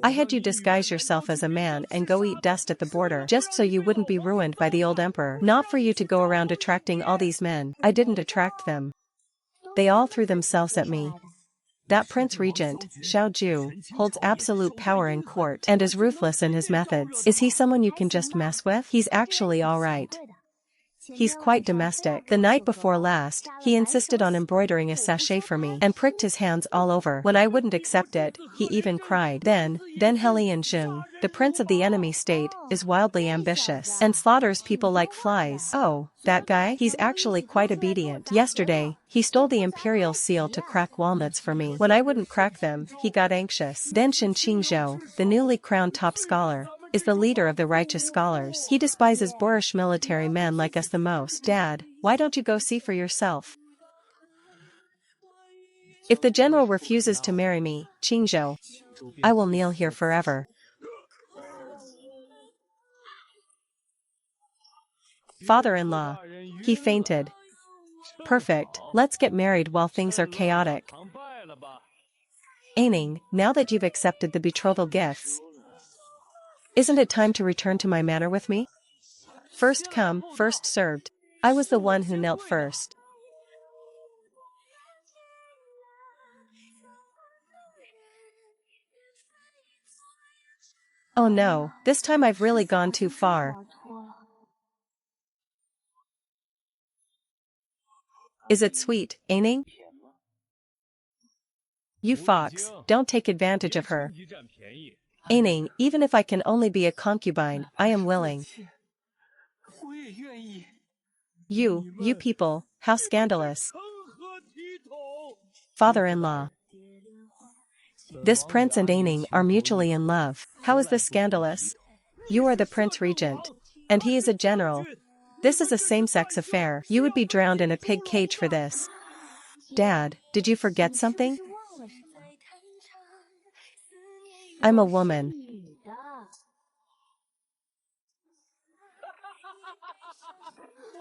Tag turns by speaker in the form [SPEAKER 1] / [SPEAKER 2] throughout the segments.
[SPEAKER 1] I had you disguise yourself as a man and go eat dust at the border just so you wouldn't be ruined by the old emperor. Not for you to go around attracting all these men. I didn't attract them. They all threw themselves at me. That Prince Regent, Xiao Ju, holds absolute power in court and is ruthless in his methods. Is he someone you can just mess with? He's actually alright. He's quite domestic. The night before last, he insisted on embroidering a sachet for me and pricked his hands all over. When I wouldn't accept it, he even cried. Then Helian Jung, the prince of the enemy state, is wildly ambitious and slaughters people like flies. Oh, that guy? He's actually quite obedient. Yesterday, he stole the imperial seal to crack walnuts for me. When I wouldn't crack them, he got anxious. Then Shen Qingzhou, the newly crowned top scholar, is the leader of the righteous scholars. He despises boorish military men like us the most. Dad, why don't you go see for yourself? If the general refuses to marry me, Qingzhou, I will kneel here forever. Father-in-law. He fainted. Perfect, let's get married while things are chaotic. Aining, now that you've accepted the betrothal gifts, isn't it time to return to my manor with me? First come, first served. I was the one who knelt first. Oh no, this time I've really gone too far. Is it sweet, Aining? You fox, don't take advantage of her. Aining, even if I can only be a concubine, I am willing. You people, how scandalous. Father-in-law. This prince and Aining are mutually in love. How is this scandalous? You are the Prince Regent, and he is a general. This is a same-sex affair. You would be drowned in a pig cage for this. Dad, did you forget something? I'm a woman.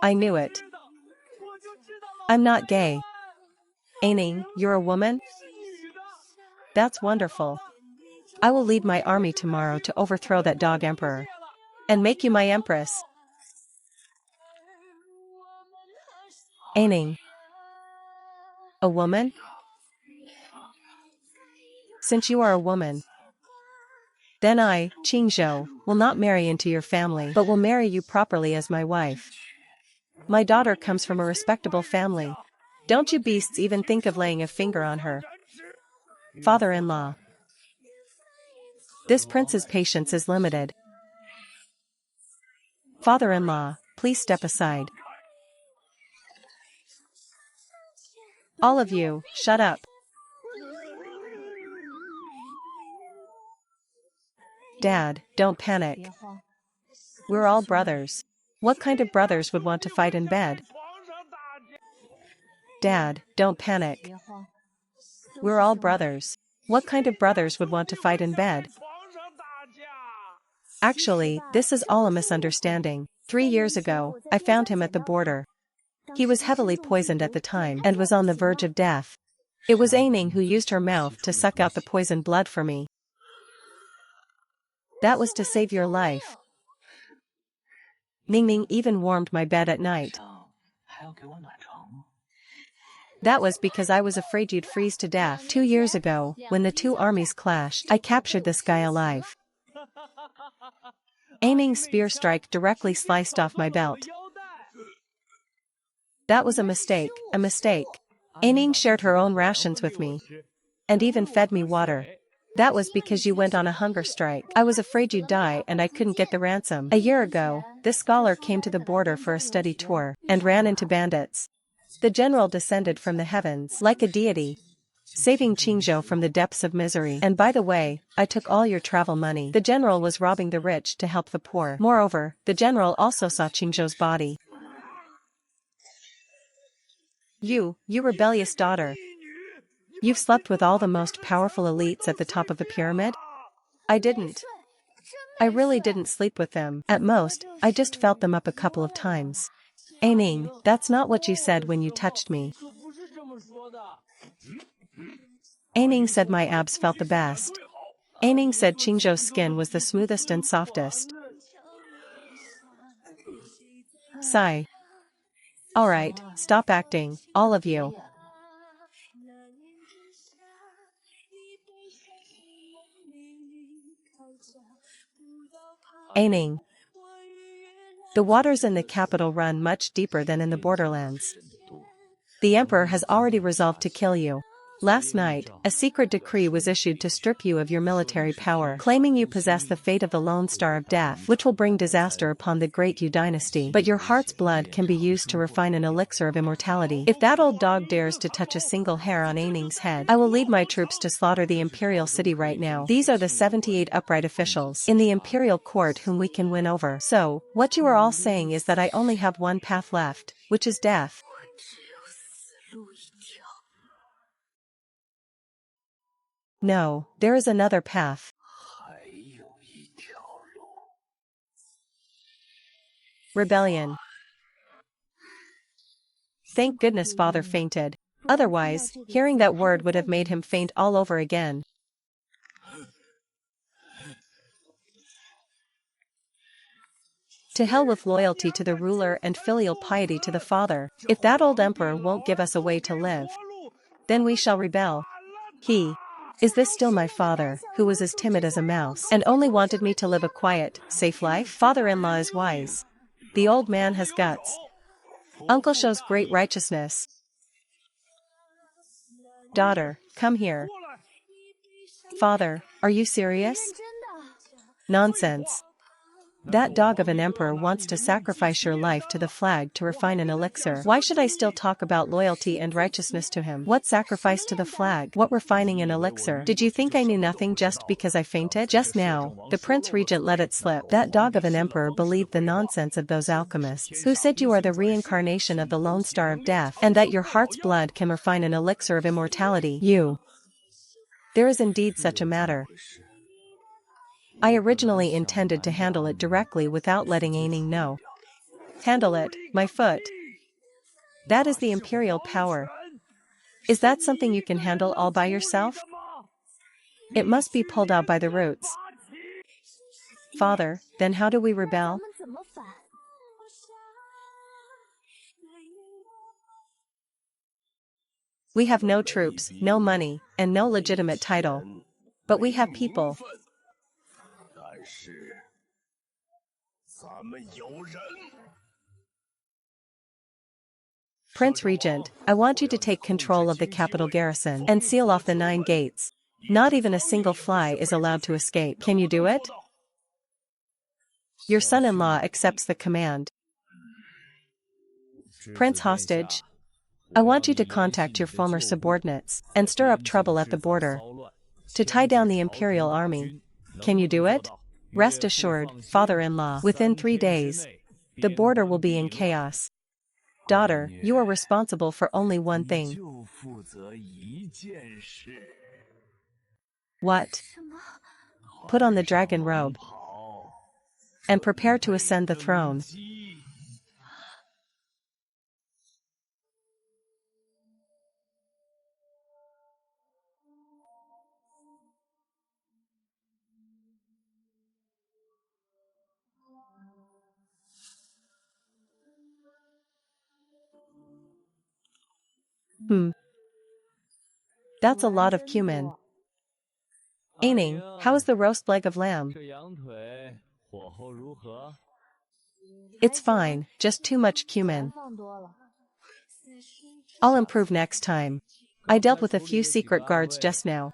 [SPEAKER 1] I knew it. I'm not gay. Aining, you're a woman? That's wonderful. I will lead my army tomorrow to overthrow that dog emperor. And make you my empress. Aining. A woman? Since you are a woman, then I, Qingzhou, will not marry into your family but will marry you properly as my wife. My daughter comes from a respectable family. Don't you beasts even think of laying a finger on her. Father-in-law. This prince's patience is limited. Father-in-law, please step aside. All of you, shut up. Dad, don't panic. We're all brothers. What kind of brothers would want to fight in bed? Dad, don't panic. We're all brothers. What kind of brothers would want to fight in bed? Actually, this is all a misunderstanding. 3 years ago, I found him at the border. He was heavily poisoned at the time and was on the verge of death. It was Aining who used her mouth to suck out the poisoned blood for me. That was to save your life. Ningning even warmed my bed at night. That was because I was afraid you'd freeze to death. 2 years ago, when the two armies clashed, I captured this guy alive. Aining's spear strike directly sliced off my belt. That was a mistake, a mistake. Aining shared her own rations with me. And even fed me water. That was because you went on a hunger strike. I was afraid you'd die and I couldn't get the ransom. A year ago, this scholar came to the border for a study tour, and ran into bandits. The general descended from the heavens like a deity, saving Qingzhou from the depths of misery. And by the way, I took all your travel money. The general was robbing the rich to help the poor. Moreover, the general also saw Qingzhou's body. You rebellious daughter. You've slept with all the most powerful elites at the top of the pyramid? I didn't. I really didn't sleep with them. At most, I just felt them up a couple of times. Aining, that's not what you said when you touched me. Aining said my abs felt the best. Aining said Qingzhou's skin was the smoothest and softest. Sigh. Alright, stop acting, all of you. Aining. The waters in the capital run much deeper than in the borderlands. The emperor has already resolved to kill you. Last night, a secret decree was issued to strip you of your military power, claiming you possess the fate of the Lone Star of Death, which will bring disaster upon the great Yu dynasty. But your heart's blood can be used to refine an elixir of immortality. If that old dog dares to touch a single hair on Aining's head, I will lead my troops to slaughter the imperial city right now. These are the 78 upright officials in the imperial court whom we can win over. So, what you are all saying is that I only have one path left, which is death. No, there is another path. Rebellion. Thank goodness father fainted. Otherwise, hearing that word would have made him faint all over again. To hell with loyalty to the ruler and filial piety to the father. If that old emperor won't give us a way to live, then we shall rebel. Is this still my father, who was as timid as a mouse and only wanted me to live a quiet, safe life? Father-in-law is wise. The old man has guts. Uncle shows great righteousness. Daughter, come here. Father, are you serious? Nonsense. That dog of an emperor wants to sacrifice your life to the flag to refine an elixir. Why should I still talk about loyalty and righteousness to him? What sacrifice to the flag? What refining an elixir? Did you think I knew nothing just because I fainted? Just now, the Prince Regent let it slip. That dog of an emperor believed the nonsense of those alchemists who said you are the reincarnation of the Lone Star of Death and that your heart's blood can refine an elixir of immortality. There is indeed such a matter. I originally intended to handle it directly without letting Aining know. Handle it, my foot. That is the imperial power. Is that something you can handle all by yourself? It must be pulled out by the roots. Father, then how do we rebel? We have no troops, no money, and no legitimate title. But we have people. Prince Regent, I want you to take control of the capital garrison and seal off the 9 gates. Not even a single fly is allowed to escape. Can you do it? Your son-in-law accepts the command. Prince Hostage, I want you to contact your former subordinates and stir up trouble at the border to tie down the imperial army. Can you do it? Rest assured, father-in-law, within 3 days, the border will be in chaos. Daughter, you are responsible for only one thing. What? Put on the dragon robe and prepare to ascend the throne. That's a lot of cumin. Aining, how is the roast leg of lamb? It's fine, just too much cumin. I'll improve next time. I dealt with a few secret guards just now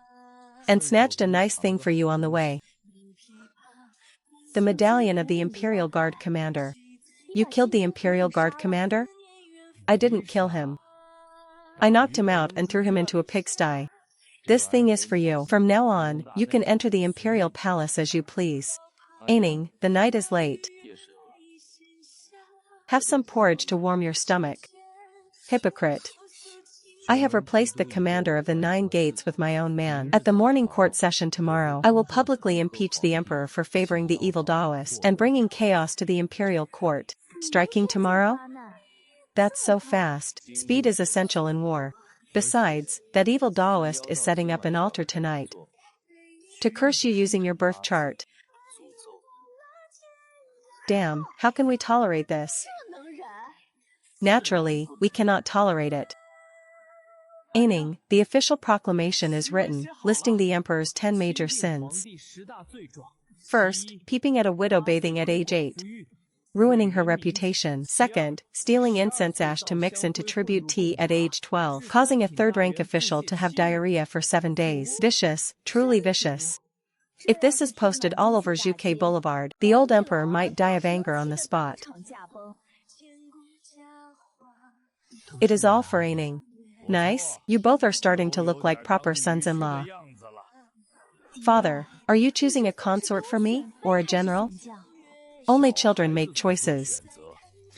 [SPEAKER 1] and snatched a nice thing for you on the way. The medallion of the Imperial Guard commander. You killed the Imperial Guard commander? I didn't kill him. I knocked him out and threw him into a pigsty. This thing is for you. From now on, you can enter the Imperial Palace as you please. Aining, the night is late. Have some porridge to warm your stomach. Hypocrite. I have replaced the commander of the 9 gates with my own man. At the morning court session tomorrow, I will publicly impeach the emperor for favoring the evil Taoist and bringing chaos to the imperial court. Striking tomorrow? That's so fast. Speed is essential in war. Besides, that evil Taoist is setting up an altar tonight. To curse you using your birth chart. Damn, how can we tolerate this? Naturally, we cannot tolerate it. Aning, the official proclamation is written, listing the emperor's 10 major sins. First, peeping at a widow bathing at age 8. Ruining her reputation. Second, stealing incense ash to mix into tribute tea at age 12. Causing a third-rank official to have diarrhea for 7 days. Vicious, truly vicious. If this is posted all over UK Boulevard, the old emperor might die of anger on the spot. It is all for Aning. Nice, you both are starting to look like proper sons-in-law. Father, are you choosing a consort for me, or a general? Only children make choices.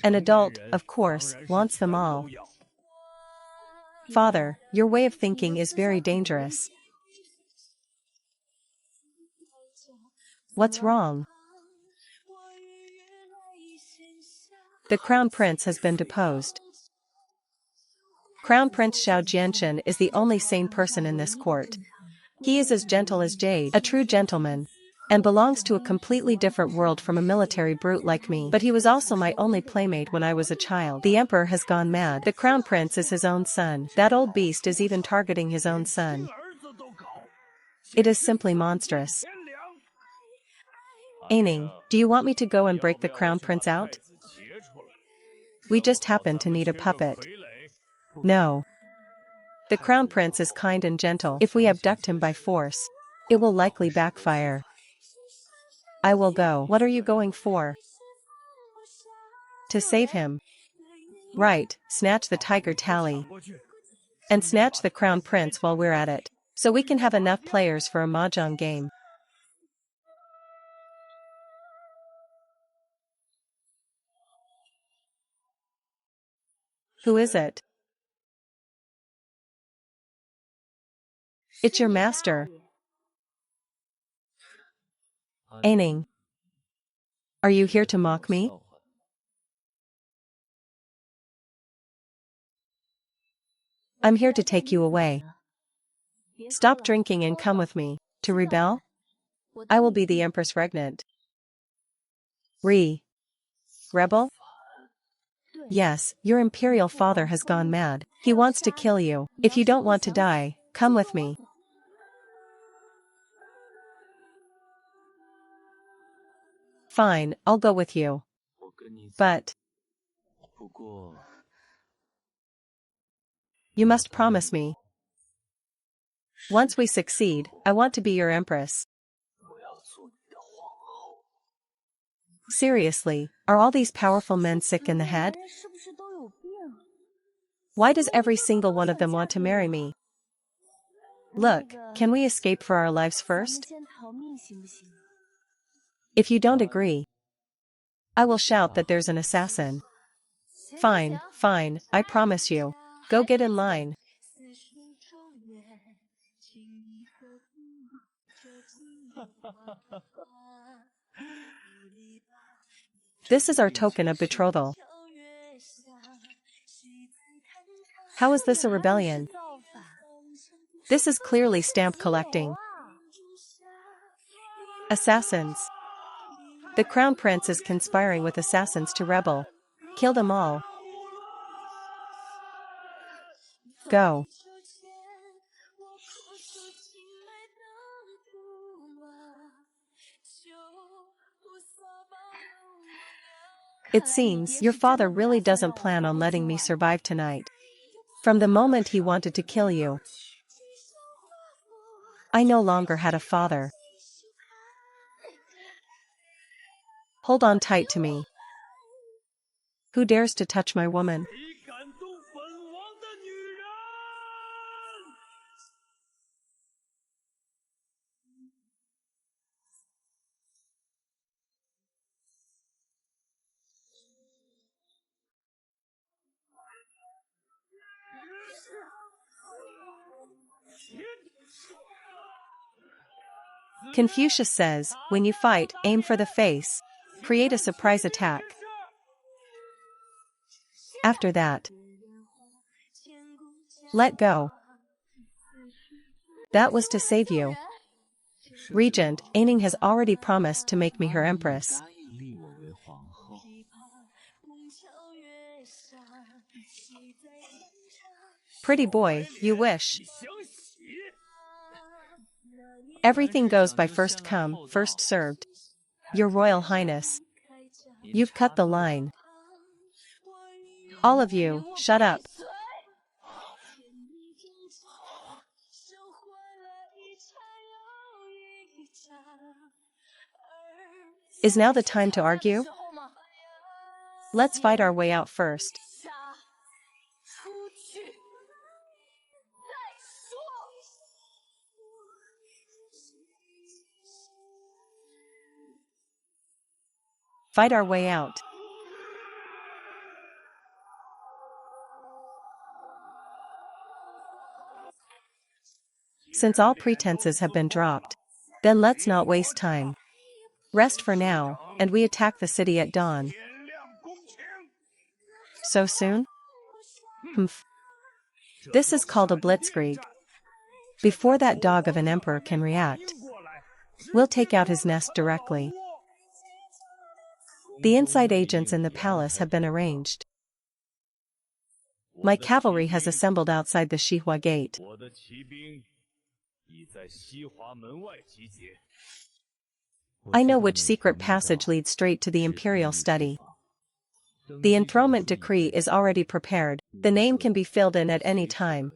[SPEAKER 1] An adult, of course, wants them all. Father, your way of thinking is very dangerous. What's wrong? The Crown Prince has been deposed. Crown Prince Xiao Jianchen is the only sane person in this court. He is as gentle as jade, a true gentleman, and belongs to a completely different world from a military brute like me. But he was also my only playmate when I was a child. The emperor has gone mad. The crown prince is his own son. That old beast is even targeting his own son. It is simply monstrous. Aning, do you want me to go and break the crown prince out? We just happen to need a puppet. No. The crown prince is kind and gentle. If we abduct him by force, it will likely backfire. I will go. What are you going for? To save him. Right, snatch the tiger tally. And snatch the crown prince while we're at it. So we can have enough players for a mahjong game. Who is it? It's your master. Aning. Are you here to mock me? I'm here to take you away. Stop drinking and come with me. To rebel? I will be the Empress Regent. Rebel? Yes, your imperial father has gone mad. He wants to kill you. If you don't want to die, come with me. Fine, I'll go with you. But you must promise me. Once we succeed, I want to be your empress. Seriously, are all these powerful men sick in the head? Why does every single one of them want to marry me? Look, can we escape for our lives first? If you don't agree, I will shout that there's an assassin. Fine, fine, I promise you. Go get in line. This is our token of betrothal. How is this a rebellion? This is clearly stamp collecting. Assassins. The crown prince is conspiring with assassins to rebel. Kill them all. Go. It seems your father really doesn't plan on letting me survive tonight. From the moment he wanted to kill you, I no longer had a father. Hold on tight to me. Who dares to touch my woman? Confucius says, when you fight, aim for the face. Create a surprise attack. After that, let go. That was to save you. Regent, Aining has already promised to make me her empress. Pretty boy, you wish. Everything goes by first come, first served. Your Royal Highness. You've cut the line. All of you, shut up. Is now the time to argue? Let's fight our way out first. Fight our way out. Since all pretenses have been dropped, then let's not waste time. Rest for now, and we attack the city at dawn. So soon? Humph. This is called a blitzkrieg. Before that dog of an emperor can react, we'll take out his nest directly. The inside agents in the palace have been arranged. My cavalry has assembled outside the Xihua gate. I know which secret passage leads straight to the imperial study. The enthronement decree is already prepared. The name can be filled in at any time.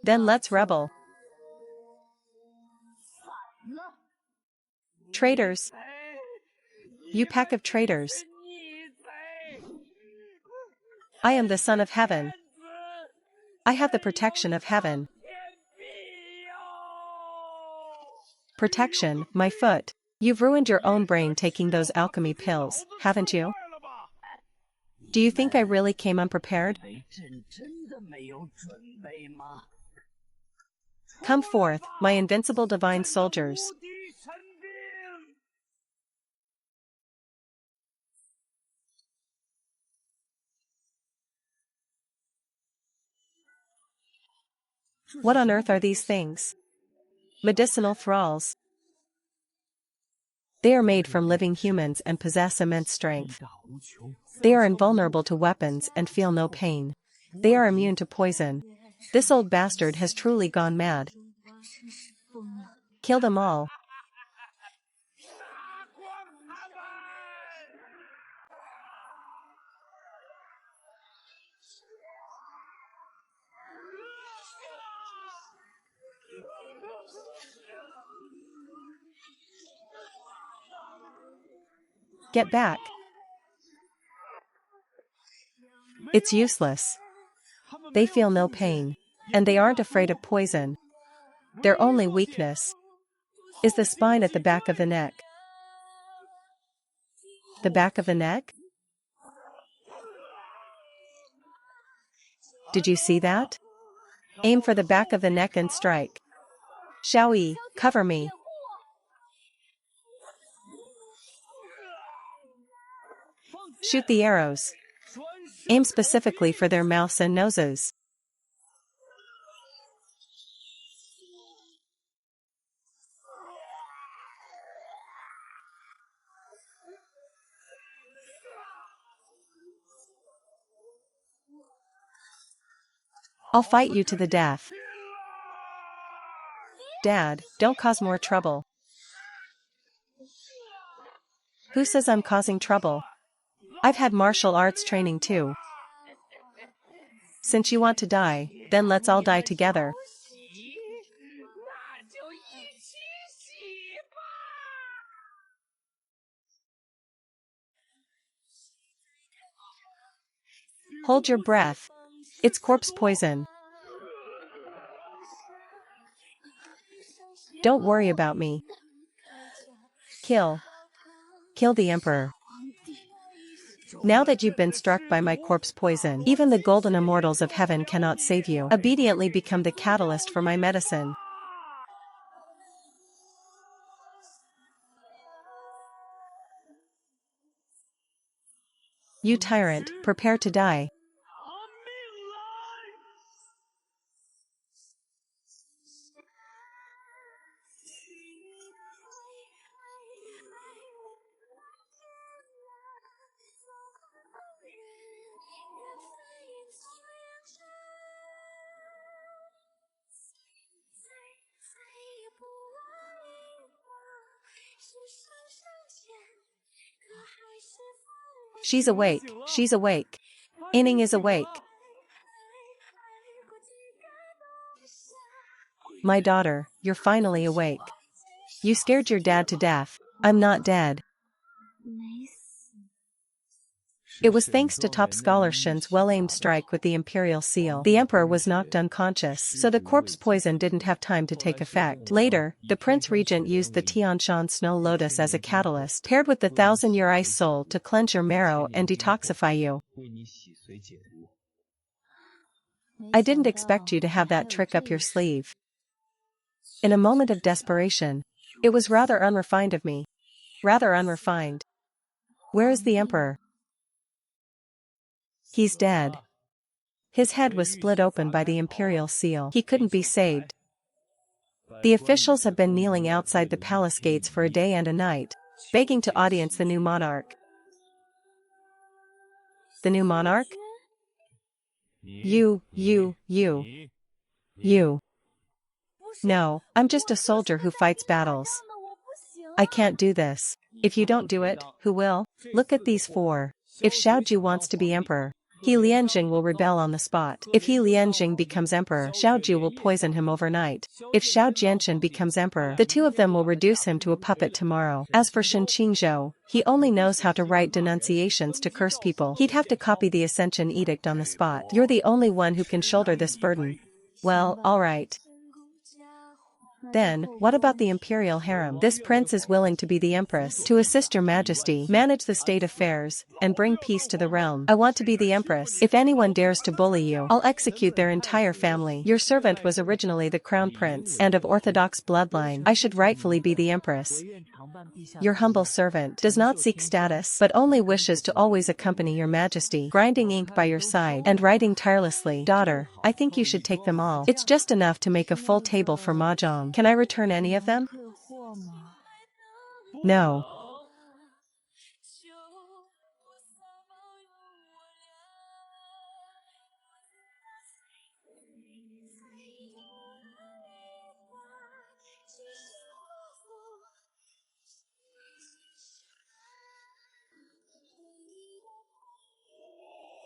[SPEAKER 1] Then let's rebel. Traitors. You pack of traitors. I am the son of heaven. I have the protection of heaven. Protection, my foot. You've ruined your own brain taking those alchemy pills, haven't you? Do you think I really came unprepared? Come forth, my invincible divine soldiers. What on earth are these things? Medicinal thralls. They are made from living humans and possess immense strength. They are invulnerable to weapons and feel no pain. They are immune to poison. This old bastard has truly gone mad. Kill them all. Get back. It's useless. They feel no pain. And they aren't afraid of poison. Their only weakness is the spine at the back of the neck. The back of the neck? Did you see that? Aim for the back of the neck and strike. Xiaoyi, cover me. Shoot the arrows. Aim specifically for their mouths and noses. I'll fight you to the death. Dad, don't cause more trouble. Who says I'm causing trouble? I've had martial arts training too. Since you want to die, then let's all die together. Hold your breath. It's corpse poison. Don't worry about me. Kill. Kill the emperor. Now that you've been struck by my corpse poison, even the golden immortals of heaven cannot save you. Obediently become the catalyst for my medicine. You tyrant, prepare to die. She's awake, she's awake. Inning is awake. My daughter, you're finally awake. You scared your dad to death. I'm not dead. It was thanks to top scholar Shen's well-aimed strike with the imperial seal. The emperor was knocked unconscious, so the corpse poison didn't have time to take effect. Later, the Prince Regent used the Tianshan Snow Lotus as a catalyst, paired with the 1,000-year ice soul to cleanse your marrow and detoxify you. I didn't expect you to have that trick up your sleeve. In a moment of desperation, it was rather unrefined of me. Rather unrefined. Where is the emperor? He's dead. His head was split open by the imperial seal. He couldn't be saved. The officials have been kneeling outside the palace gates for a day and a night, begging to audience the new monarch. The new monarch? You. No, I'm just a soldier who fights battles. I can't do this. If you don't do it, who will? Look at these four. If Xiaoju wants to be emperor, He Lianjing will rebel on the spot. If He Lianjing becomes emperor, Xiaoju will poison him overnight. If Xiao Jianshan becomes emperor, the two of them will reduce him to a puppet tomorrow. As for Shen Qingzhou, he only knows how to write denunciations to curse people. He'd have to copy the Ascension Edict on the spot. You're the only one who can shoulder this burden. Well, alright. Then, what about the imperial harem? This prince is willing to be the empress, to assist your majesty, manage the state affairs, and bring peace to the realm. I want to be the empress. If anyone dares to bully you, I'll execute their entire family. Your servant was originally the crown prince, and of orthodox bloodline. I should rightfully be the empress. Your humble servant does not seek status, but only wishes to always accompany your majesty, grinding ink by your side, and writing tirelessly. Daughter, I think you should take them all. It's just enough to make a full table for mahjong. Can I return any of them? No.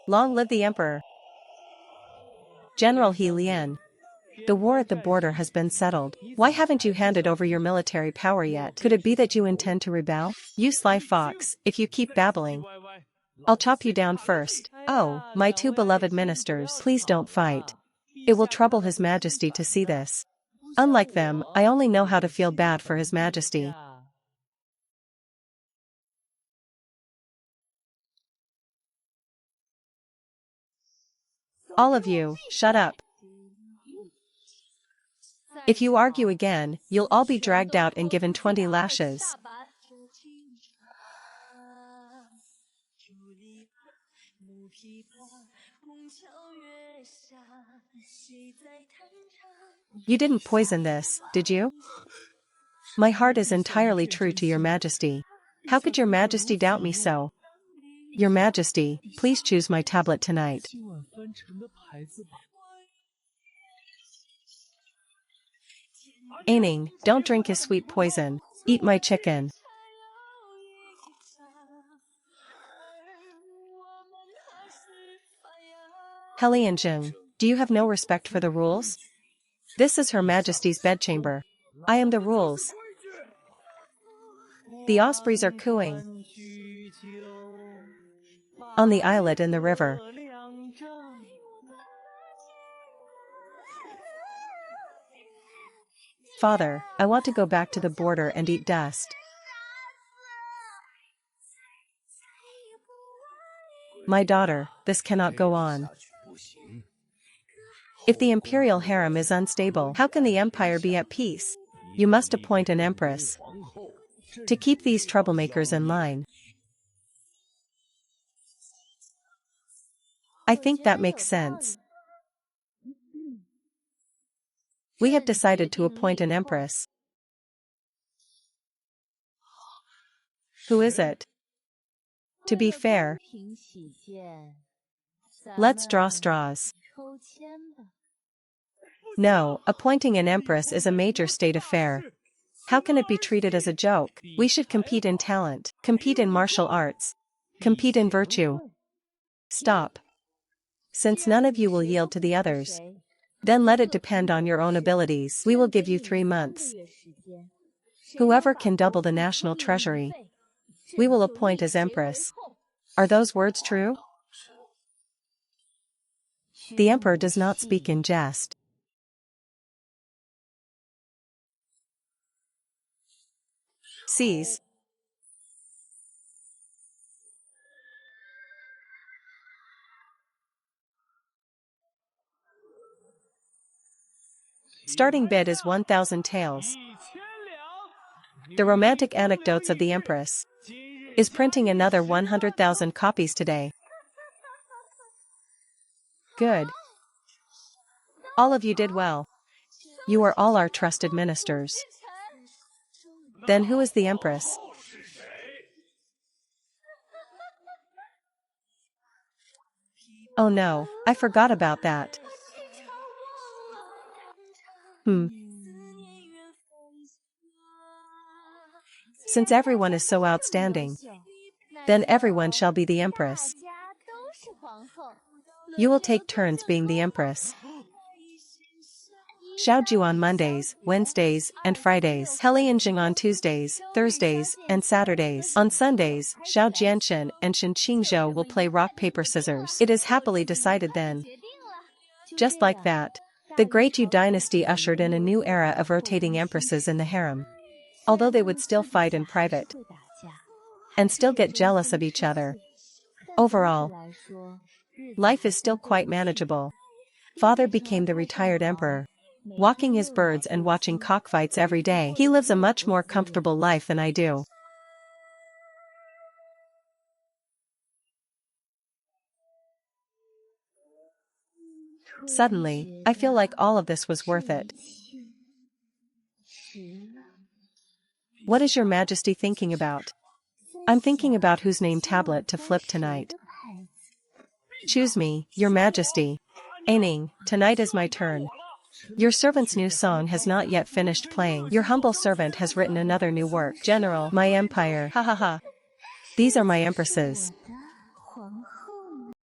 [SPEAKER 1] Long live the emperor. General He Lian. The war at the border has been settled. Why haven't you handed over your military power yet? Could it be that you intend to rebel? You sly fox, if you keep babbling, I'll chop you down first. Oh, my two beloved ministers, please don't fight. It will trouble His Majesty to see this. Unlike them, I only know how to feel bad for His Majesty. All of you, shut up. If you argue again, you'll all be dragged out and given 20 lashes. You didn't poison this, did you? My heart is entirely true to your majesty. How could your majesty doubt me so? Your majesty, please choose my tablet tonight. Aining, don't drink his sweet poison. Eat my chicken. Helianjing, do you have no respect for the rules? This is Her Majesty's bedchamber. I am the rules. The ospreys are cooing on the islet in the river. Father, I want to go back to the border and eat dust. My daughter, this cannot go on. If the imperial harem is unstable, how can the empire be at peace? You must appoint an empress to keep these troublemakers in line. I think that makes sense. We have decided to appoint an empress. Who is it? To be fair, let's draw straws. No, appointing an empress is a major state affair. How can it be treated as a joke? We should compete in talent, compete in martial arts, Compete in virtue. Stop. Since none of you will yield to the others, then let it depend on your own abilities. We will give you 3 months. Whoever can double the national treasury, we will appoint as Empress. Are those words true? The emperor does not speak in jest. Seize. Starting bid is 1,000 taels. The romantic anecdotes of the Empress is printing another 100,000 copies today. Good. All of you did well. You are all our trusted ministers. Then who is the Empress? Oh no, I forgot about that. Since everyone is so outstanding, then everyone shall be the Empress. You will take turns being the Empress. Xiaoju on Mondays, Wednesdays, and Fridays. Helianjing on Tuesdays, Thursdays, and Saturdays. On Sundays, Xiao Jianshen and Shen Qingzhou will play rock paper scissors. It is happily decided then. Just like that, the Great Yu dynasty ushered in a new era of rotating empresses in the harem. Although they would still fight in private and still get jealous of each other, overall, life is still quite manageable. Father became the retired emperor, walking his birds and watching cockfights every day. He lives a much more comfortable life than I do. Suddenly, I feel like all of this was worth it. What is your Majesty thinking about? I'm thinking about whose name tablet to flip tonight. Choose me, your Majesty. Aining, tonight is my turn. Your servant's new song has not yet finished playing. Your humble servant has written another new work. General, my empire. Ha ha ha. These are my empresses.